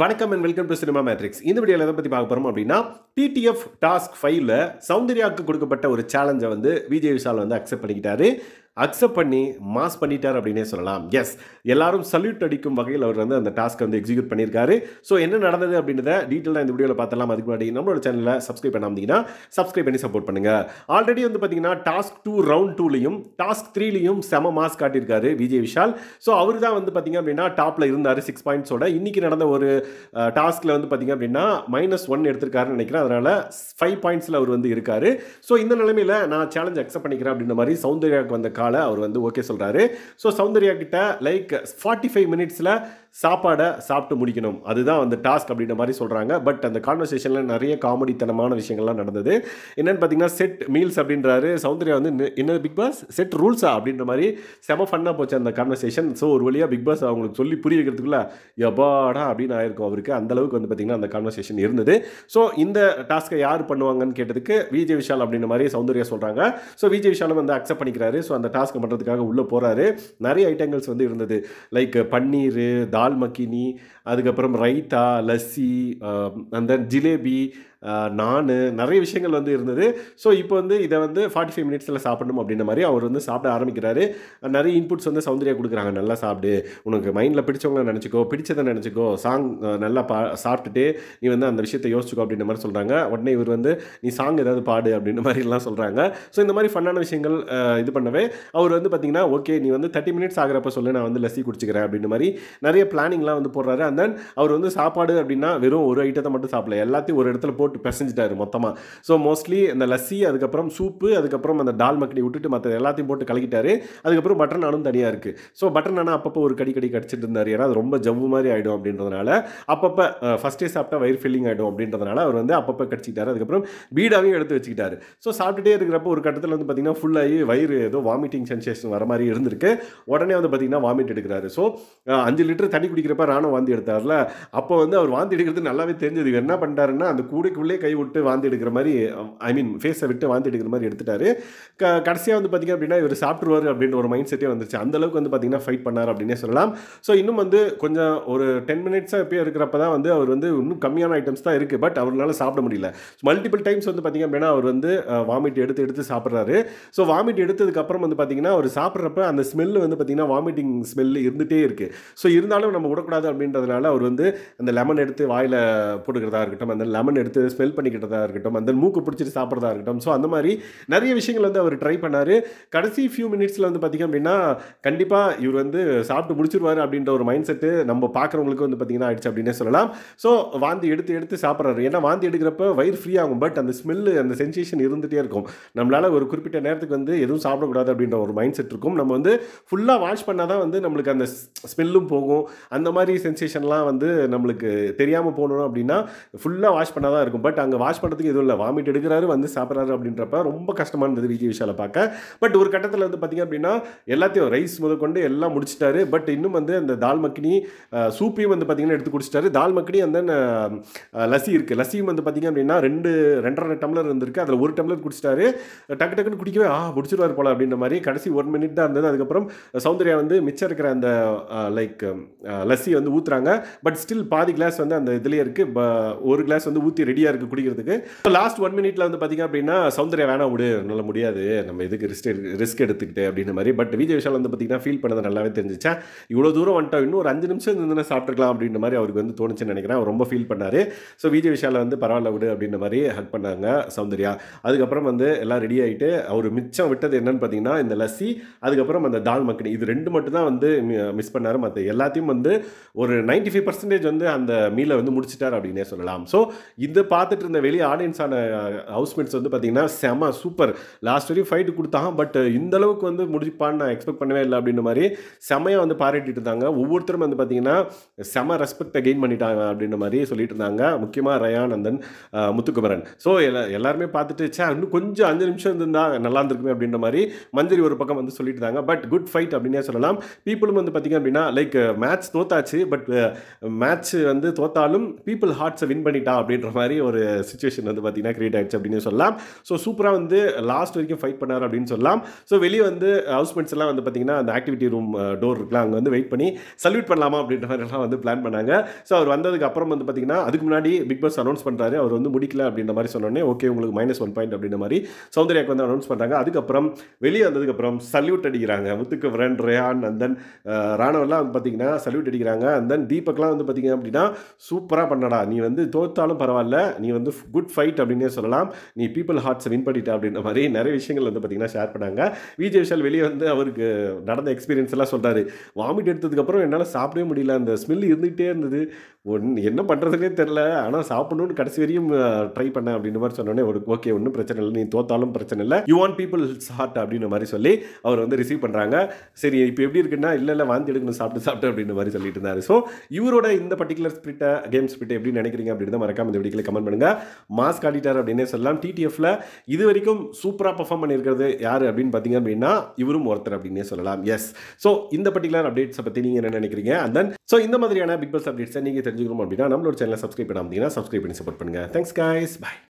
வணக்கம் and welcome to cinema matrix. இந்த வீடியோவில் எதை பற்றி பார்க்க போகிறோம் அப்படின்னா, டிடிஎஃப் டாஸ்க் 5ல சௌந்தர்யாவுக்கு கொடுக்கப்பட்ட ஒரு சேலஞ்சை வந்து விஜய் விஷால் வந்து அக்செப்ட் பண்ணிக்கிட்டாரு. அக்செப்ட் பண்ணி மாஸ் பண்ணிட்டார் அப்படின்னே சொல்லலாம். எஸ், எல்லாரும் சல்யூட் அடிக்கும் வகையில் அவர் வந்து அந்த டாஸ்க்கை வந்து எக்ஸிக்யூட் பண்ணியிருக்காரு. ஸோ என்ன நடந்தது அப்படின்றத டீட்டெயிலாக இந்த வீடியோவில் பார்த்தலாம். அதுக்கு முன்னாடி நம்மளோட சேனலில் சப்ஸ்கிரைப் பண்ணாமீங்கன்னா சப்ஸ்கிரைப் பண்ணி சப்போர்ட் பண்ணுங்கள். ஆல்ரெடி வந்து பார்த்தீங்கன்னா டாஸ்க் 2 ரவுண்ட் 2லையும் டாஸ்க் 3லையும் செம மாஸ் காட்டியிருக்காரு விஜய் விஷால். ஸோ அவர் தான் வந்து பார்த்தீங்க அப்படின்னா டாப்பில் இருந்தார் 6 பாயிண்ட்ஸோட. இன்னைக்கு நடந்த ஒரு டாஸ்கில் வந்து பார்த்தீங்க அப்படின்னா -1 எடுத்திருக்காருன்னு நினைக்கிறேன். அதனால் 5 பாயிண்ட்ஸில் அவர் வந்து இருக்காரு. ஸோ இந்த நிலைமையில் நான் சேலஞ்ச் அக்செப்ட் பண்ணிக்கிறேன் அப்படின்ற மாதிரி சௌந்தர்யாவுக்கு வந்த அவர் வந்து ஓகே சொல்றாரு. ஸோ சௌந்தர்யா கிட்ட லைக் 45 மினிட்ஸில் சாப்பாடை சாப்பிட்டு முடிக்கணும், அதுதான் வந்து டாஸ்க் அப்படின்ற மாதிரி சொல்றாங்க. பட் அந்த கான்வர்சேஷனில் நிறைய காமெடித்தனமான விஷயங்கள்லாம் நடந்தது. என்னன்னு பார்த்தீங்கன்னா, செட் மீல்ஸ் அப்படின்றாரு. சௌந்தர்யா வந்து என்ன பிக் பாஸ் செட் ரூல்ஸா அப்படின்ற மாதிரி செம ஃபன்னாக போச்சு அந்த கான்வர்சேஷன். ஸோ ஒரு வழியாக பிக் பாஸ் அவங்களுக்கு சொல்லி புரிய வைக்கிறதுக்குள்ள எப்பாடா அப்படின்னு ஆயிருக்கும் அவருக்கு. அந்த அளவுக்கு வந்து பார்த்தீங்கன்னா அந்த கான்வர்சேஷன் இருந்தது. ஸோ இந்த டாஸ்க்கை யார் பண்ணுவாங்கன்னு கேட்டதுக்கு விஜய் விஷால் அப்படின்ற மாதிரி சௌந்தர்யா சொல்றாங்க. ஸோ விஜய் விஷாலும் வந்து அக்செப்ட் பண்ணிக்கிறாரு. ஸோ அந்த டாஸ்க் பண்ணுறதுக்காக உள்ளே போகிறாரு. நிறைய ஐட்டங்கள்ஸ் வந்து இருந்தது. லைக் பன்னீர், தால் மக்கினி, அதுக்கப்புறம் ரைத்தா, லஸ்ஸி, அந்த ஜிலேபி, நான், நிறைய விஷயங்கள் வந்து இருந்தது. ஸோ இப்போ வந்து இதை வந்து 45 மினிட்ஸில் சாப்பிடணும் அப்படின்ற மாதிரி அவர் வந்து சாப்பிட ஆரம்பிக்கிறாரு. நிறைய இன்புட்ஸ் வந்து சௌந்தர்யா கொடுக்குறாங்க. நல்லா சாப்பிடு, உனக்கு மைண்டில் பிடிச்சவங்கள நினச்சிக்கோ, பிடிச்சதை நினச்சிக்கோ, சாங் நல்லா சாப்பிட்டுட்டு நீ வந்து அந்த விஷயத்தை யோசிச்சுக்கோ அப்படின்ற மாதிரி சொல்கிறாங்க. உடனே இவர் வந்து நீ சாங் ஏதாவது பாடு அப்படின்ற மாதிரிலாம் சொல்கிறாங்க. ஸோ இந்த மாதிரி ஃபன்னான விஷயங்கள் இது பண்ணவே அவர் வந்து பார்த்தீங்கன்னா, ஓகே நீ வந்து 30 மினிட்ஸ் ஆகிறப்ப சொல்லு, நான் வந்து லஸ்ஸி குடிச்சிக்கிறேன் அப்படின்ற மாதிரி நிறைய பிளானிங்லாம் வந்து போடுறாரு. அண்ட் தென் அவர் வந்து சாப்பாடு அப்படின்னா வெறும் ஒரு ஐட்டத்தை மட்டும் சாப்பிடல, எல்லாத்தையும் ஒரு இடத்துல போட்டு பிசைஞ்சிட்டாரு மொத்தமாக. ஸோ மோஸ்ட்லி அந்த லஸ்ஸி, அதுக்கப்புறம் சூப்பு, அதுக்கப்புறம் அந்த டால் மக்கனி விட்டுட்டு மற்ற எல்லாத்தையும் போட்டு கலக்கிட்டாரு. அதுக்கப்புறம் பட்டர் நானும் தனியாக இருக்குது. ஸோ பட்டர் நானும் அப்பப்போ ஒரு கடி கடிச்சிட்டு இருந்தார். ஏன்னா அது ரொம்ப ஜவ்வு மாதிரி ஆகிடும் அப்படின்றதுனால அப்பப்போ ஃபஸ்ட்டே சாப்பிட்டா வயிறு ஃபில்லிங் ஆகிடும் அப்படின்றதுனால அவர் வந்து அப்பப்போ கடிச்சிக்கிட்டாரு. அதுக்கப்புறம் பீடாவையும் எடுத்து வச்சுக்கிட்டாரு. ஸோ சாப்பிட்டுட்டே இருக்கிறப்போ ஒரு கட்டத்தில் வந்து பார்த்தீங்கன்னா ஃபுல்லாகி வயிறு ஏதோ வாமிட்டிங் சென்சேஷன் வர மாதிரி இருந்திருக்கு. உடனே வந்து பார்த்தீங்கன்னா வாமிட் எடுக்கிறாரு. ஸோ 5 லிட்டர் தண்ணி குடிக்கிறப்ப ராணுவ வாந்தி எடுத்தார்ல, அப்போ வந்து அவர் வாந்தி எடுக்கிறது நல்லாவே தெரிஞ்சது. என்ன பண்ணிட்டாருன்னா, அந்த கூடைக்குள்ளே கை விட்டு வாந்தி எடுக்கிற மாதிரி, ஐ மீன் ஃபேஸை விட்டு வாந்தி எடுக்கிற மாதிரி எடுத்துட்டாரு. கடைசியாக வந்து பார்த்தீங்க அப்படின்னா இவர் சாப்பிட்ருவார் அப்படின்ற ஒரு மைண்ட் செட்டே வந்துச்சு. அந்த அளவுக்கு வந்து பார்த்தீங்கன்னா ஃபைட் பண்ணார் அப்படின்னே சொல்லலாம். ஸோ இன்னும் வந்து கொஞ்சம் ஒரு 10 மினிட்ஸாக எப்போ இருக்கிறப்ப தான் வந்து அவர் வந்து இன்னும் கம்மியான ஐட்டம்ஸ் தான் இருக்குது. பட் அவரால் சாப்பிட முடியல. மல்டிபிள் டைம்ஸ் வந்து பார்த்தீங்க அப்படின்னா அவர் வந்து வாமிட் எடுத்து சாப்பிட்றாரு. ஸோ வாமிட் எடுத்ததுக்கப்புறம் வந்து பார்த்தீங்கன்னா அவர் சாப்பிட்றப்ப அந்த ஸ்மெல்லு வந்து பார்த்தீங்கன்னா வாமிட்டிங் ஸ்மெல் இருந்துகிட்டே இருக்குது. ஸோ இருந்தாலும் நம்ம விடக்கூடாது அப்படின்றதுனால அவர் வந்து அந்த லெமன் எடுத்து வாயில் போட்டுக்கிறதா இருக்கட்டும், அந்த லெமன் எடுத்து ஸ்மெல் பண்ணிக்கிட்டதா இருக்கட்டும், அந்த மூக்கு பிடிச்சிட்டு சாப்பிட்றதா இருக்கட்டும். ஸோ அந்த மாதிரி நிறைய விஷயங்கள் வந்து அவர் ட்ரை பண்ணார். கடைசி ஃபியூ மினிட்ஸில் வந்து பார்த்திங்க அப்படின்னா கண்டிப்பாக இவர் வந்து சாப்பிட்டு முடிச்சிருவார் அப்படின்ற ஒரு மைண்ட் செட்டு நம்ம பார்க்குறவங்களுக்கு வந்து பார்த்திங்கன்னா ஆயிடுச்சு அப்படின்னே சொல்லலாம். ஸோ வாந்தி எடுத்து சாப்பிட்றாரு. ஏன்னா வாந்தி எடுக்கிறப்ப வயிறு ஃப்ரீ ஆகும். பட் அந்த ஸ்மெல்லு, அந்த சென்சேஷன் இருந்துகிட்டே இருக்கும். நம்மளால் ஒரு குறிப்பிட்ட நேரத்துக்கு வந்து எதுவும் சாப்பிடக்கூடாது அப்படின்ற ஒரு மைண்ட் செட் இருக்கும். நம்ம வந்து ஃபுல்லாக வாஷ் பண்ணால் தான் வந்து நம்மளுக்கு அந்த ஸ்மெல்லும் போகும். அந்த மாதிரி சென்சேஷன்லாம் வந்து நம்மளுக்கு தெரியாமல் போகணும் அப்படின்னா ஃபுல்லாக வாஷ் பண்ணால் தான் இருக்கும். பட் அங்கே வாஷ் பண்ணுறதுக்கு எதுவும் இல்லை. வாமிட் எடுக்கிறாரு, வந்து சாப்பிட்றாரு அப்படின்றப்ப ரொம்ப கஷ்டமாக இருந்தது விஜய் விஷாலை பார்க்க. பட் ஒரு கட்டத்தில் வந்து பார்த்திங்க அப்படின்னா எல்லாத்தையும் ரைஸ் முதற்கொண்டு எல்லாம் முடிச்சிட்டாரு. பட் இன்னும் வந்து அந்த தால் மக்கினி, சூப்பையும் வந்து பார்த்திங்கன்னா எடுத்து குடிச்சிட்டாரு. தால் மக்கினி அந்த லஸ்ஸி இருக்குது. லஸ்ஸியும் வந்து பார்த்திங்க அப்படின்னா 2.5 டம்ளர் இருந்திருக்கு. அதில் 1 டம்ளர் குடிச்சிட்டாரு. டக்குன்னு குடிக்கவே முடிச்சிருவார் போல அப்படின்ற மாதிரி. கடைசி 1 மினிட் தான் இருந்தது. அதுக்கப்புறம் சௌந்தர்யா வந்து மிச்சம் இருக்கிற அந்த லைக் லஸ்ஸி வந்து ஊற்றுறாங்க. பட் ஸ்டில் பாதி கிளாஸ் வந்து அந்த இதுலேயே இருக்குது. ஒரு கிளாஸ் வந்து ஊற்றி ரெடியாக இருக்குது குடிக்கிறதுக்கு. லாஸ்ட் 1 மினிட்ல வந்து பார்த்திங்க அப்படின்னா சௌந்தர்யா வேணாம் விடு, நல்ல முடியாது, நம்ம இதுக்கு ரிஸ்க் எடுத்துக்கிட்டு அப்படின்ற மாதிரி. பட் விஜய் விஷால் வந்து பார்த்திங்கன்னா ஃபீல் பண்ணது நல்லாவே தெரிஞ்சிச்சா, இவ்வளோ தூரம் வந்துட்டோம், இன்னும் ஒரு 5 நிமிஷம் இருந்துன்னா சாப்பிட்டுக்கலாம் அப்படின்ற மாதிரி அவருக்கு வந்து தோணுச்சுன்னு நினைக்கிறேன். அவர் ரொம்ப ஃபீல் பண்ணார். ஸோ விஜய் விஷாலை வந்து பரவாயில்ல விடு அப்படின்ற மாதிரி ஹக் பண்ணாங்க சௌந்தர்யா. அதுக்கப்புறம் வந்து எல்லாம் ரெடி ஆகிட்டு அவர் மிச்சம் விட்டது என்னன்னு பார்த்தீங்கன்னா இந்த லஸ்ஸி, அதுக்கப்புறம் அந்த தால் மக்கனி, இது 2 மட்டும் தான் வந்து மிஸ் பண்ணார். மற்ற எல்லாத்தையும் வந்து ஒரு 95% வந்து அந்த மீலை வந்து முடிச்சிட்டார் அப்படின்னே சொல்லலாம். ஸோ இதை பார்த்துட்டு இருந்த வெளியே ஆடியன்ஸான ஹவுஸ்மேட்ஸ் வந்து பார்த்தீங்கன்னா செம சூப்பர், லாஸ்ட் வரையும் ஃபைட்டு கொடுத்தாங்க. பட் இந்த அளவுக்கு வந்து முடிப்பான்னு நான் எக்ஸ்பெக்ட் பண்ணவே இல்லை அப்படின்ற மாதிரி செமையாக வந்து பாராட்டிட்டு இருந்தாங்க. ஒவ்வொருத்தரும் வந்து பார்த்தீங்கன்னா செம ரெஸ்பெக்டை கெயின் பண்ணிட்டாங்க அப்படின்ற மாதிரி சொல்லிட்டு இருந்தாங்க. முக்கியமாக ரயான், அந்தன் முத்துக்குமரன். ஸோ எல்லாருமே பார்த்துட்டு இன்னும் கொஞ்சம் 5 நிமிஷம் இருந்தால் நல்லா இருந்திருக்குமே அப்படின்ற மாதிரி மஞ்சரி ஒரு பக்கம் வந்து சொல்லிட்டு இருந்தாங்க. பட் குட் ஃபைட் அப்படின்னே சொல்லலாம். பீப்புளும் வந்து பார்த்தீங்க அப்படின்னா லைக் மேட்ச் தோத்தாச்சு, பட் மேட்ச் வந்து தோத்தாலும் பீப்புள் ஹார்ட்ஸை வின் பண்ணிட்டா அப்படின்ற மாதிரி ஒரு சுச்சுவேஷன் வந்து பார்த்தீங்கன்னா கிரியேட் ஆயிடுச்சு அப்படின்னு சொல்லலாம். ஸோ சூப்பராக வந்து லாஸ்ட் வரைக்கும் ஃபைட் பண்ணார் அப்படின்னு சொல்லலாம். ஸோ வெளியே வந்து ஹவுஸ்மெண்ட்ஸ் எல்லாம் வந்து பார்த்தீங்கன்னா அந்த ஆக்டிவிட்டி ரூம் டோர் இருக்கலாம், அங்கே வந்து வெயிட் பண்ணி சல்யூட் பண்ணலாமா அப்படின்ற மாதிரிலாம் வந்து பிளான் பண்ணாங்க. ஸோ அவர் வந்ததுக்கு அப்புறம் வந்து பார்த்தீங்கன்னா அதுக்கு முன்னாடி பிக் பாஸ் அனௌன்ஸ் பண்ணுறாரு, அவர் வந்து முடிக்கல அப்படின்ற மாதிரி சொன்னோடனே ஓகே உங்களுக்கு -1 பாயிண்ட் அப்படின்ற மாதிரி சௌந்தர்யாக்கு வந்து அனௌன்ஸ் பண்ணுறாங்க. அதுக்கப்புறம் வெளியே வந்ததுக்கப்புறம் சல்யூட் அடிக்கிறாங்க முத்துக்கு ஃப்ரெண்ட் ரேயான் அண்ட் தென் ராணவெல்லாம் வந்து பார்த்தீங்கன்னா சல்யூட் அடிக்கிறாங்க. அண்ட் தென் தீபக்லாம் வந்து பார்த்தீங்க அப்படின்னா சூப்பராக பண்ணடா, நீ வந்து தோத்தாலும் பரவாயில்ல, நீ வந்து குட் ஃபைட் அப்படின்னே சொல்லலாம், நீ பீப்புள் ஹார்ட்ஸை வின் பண்ணிட்ட அப்படின்ற மாதிரி நிறைய விஷயங்கள் வந்து பார்த்தீங்கன்னா ஷேர் பண்ணாங்க. விஜய் விஷால் வெளியே வந்து அவருக்கு நடந்த எக்ஸ்பீரியன்ஸ் எல்லாம் சொல்கிறாரு. வாமிட் எடுத்ததுக்கப்புறம் என்னால் சாப்பிடவே முடியல, அந்த ஸ்மெல் இருந்துகிட்டே இருந்தது, என்ன பண்ணுறதுனே தெரில, ஆனால் சாப்பிடணும்னு கடைசி வரையும் ட்ரை பண்ணேன் அப்படின்ற மாதிரி சொன்னோடனே ஒரு ஓகே ஒன்றும் பிரச்சனை இல்லை, நீ தோத்தாலும் பிரச்சனை இல்லை, யூ வாண்ட் பீப்புள்ஸ் ஹார்ட் அப்படின்ற மாதிரி சொல்லி அவர் வந்து ரிசீவ் பண்ணுறாங்க. சரி இப்போ எப்படி இருக்குன்னா இல்லை வாந்தி எடுக்கணும் சாப்பிட்டு அப்படின்ற மாதிரி சொல்லிட்டு இருந்தார். ஸோ இவரோட இந்த பர்டிகுலர் ஸ்பிரிட்டை கேம் ஸ்பிரிட்டை எப்படி நினைக்கிறீங்க அப்படின்னு மறக்காம இந்த வீடியோவில் கமெண்ட் பண்ணுங்க. மாஸ் காட்டிட்டார் அப்படின்னே சொல்லலாம். டிடிஎஃப்ல இது வரைக்கும் சூப்பராக பர்ஃபார்ம் பண்ணியிருக்கிறது யார் அப்படின்னு பார்த்தீங்க அப்படின்னா இவரும் ஒருத்தர் அப்படின்னே சொல்லலாம். எஸ், ஸோ இந்த பர்டிகுலர் அப்டேட்ஸை பற்றி நீங்கள் என்ன நினைக்கிறீங்க? அண்ட் தென் ஸோ இந்த மாதிரியான பிக் பாஸ் அப்டேட்ஸை நீங்கள் தெரிஞ்சுக்கணும் அப்படின்னா நம்மளோட சேனலை சப்ஸ்கிரைப் பண்ணாமல் சப்ஸ்கிரைப் பண்ணி சப்போர்ட் பண்ணுங்க. Thanks guys, by.